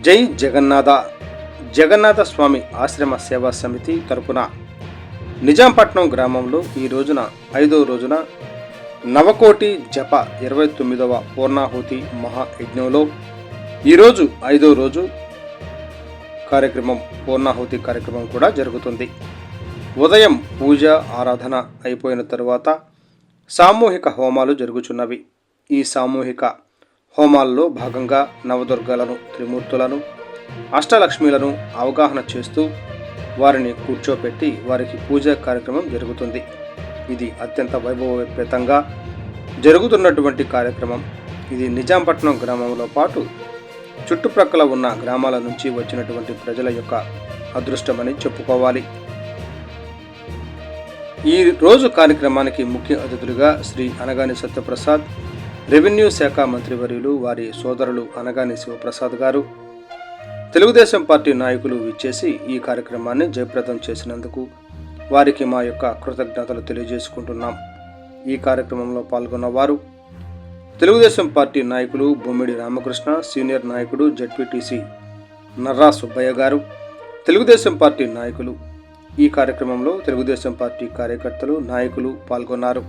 జై జగన్నాథ జగన్నాథ స్వామి ఆశ్రమ సేవా సమితి తరపున నిజాంపట్నం గ్రామంలో ఈ రోజున 5వ రోజున నవకోటి జప 29వ పూర్ణాహుతి మహాయజ్ఞంలో ఈరోజు 5వ రోజు కార్యక్రమం పూర్ణాహుతి కార్యక్రమం కూడా జరుగుతుంది. ఉదయం పూజ ఆరాధన అయిపోయిన తరువాత సామూహిక హోమాలు జరుగుచున్నవి. ఈ సామూహిక హోమాల్లో భాగంగా నవదుర్గలను, త్రిమూర్తులను, అష్టలక్ష్మిలను అవగాహన చేస్తూ వారిని కూర్చోపెట్టి వారికి పూజా కార్యక్రమం జరుగుతుంది. ఇది అత్యంత వైభవోపేతంగా జరుగుతున్నటువంటి కార్యక్రమం. ఇది నిజాంపట్నం గ్రామంలో పాటు చుట్టుప్రక్కల ఉన్న గ్రామాల నుంచి వచ్చినటువంటి ప్రజల యొక్క అదృష్టమని చెప్పుకోవాలి. ఈ రోజు కార్యక్రమానికి ముఖ్య అతిథులుగా శ్రీ అనగాని సత్యప్రసాద్, రెవెన్యూ శాఖ మంత్రివర్యులు, వారి సోదరులు అనగాని శివప్రసాద్ గారు, తెలుగుదేశం పార్టీ నాయకులు విచ్చేసి ఈ కార్యక్రమాన్ని జయప్రదం చేసినందుకు వారికి మా యొక్క కృతజ్ఞతలు తెలియజేసుకుంటున్నాం. ఈ కార్యక్రమంలో పాల్గొన్న వారు తెలుగుదేశం పార్టీ నాయకులు బొమ్మిడి రామకృష్ణ, సీనియర్ నాయకుడు జడ్పీటీసీ నర్రా సుబ్బయ్య గారు, తెలుగుదేశం పార్టీ నాయకులు. ఈ కార్యక్రమంలో తెలుగుదేశం పార్టీ కార్యకర్తలు, నాయకులు పాల్గొన్నారు.